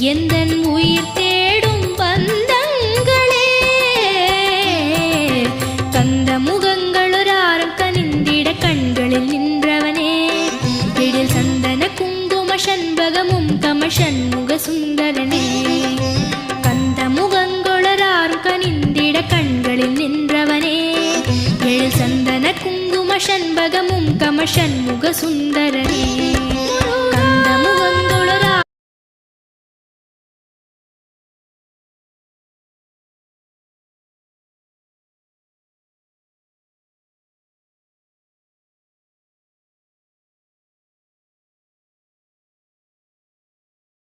எந்தன் உயிர் தேடும் பந்தங்களே கந்த முகங்களொராரும் கனிந்திட கண்களில் நின்றவனே எழில் சந்தன குங்கும சண்பகமும் கமஷண்முக சுந்தரனே கந்த முகங்களொராரும் கனிந்திட கண்களில் நின்றவனே எழில் சந்தன குங்கும சண்பகமும் கமஷண்முக சுந்தரனே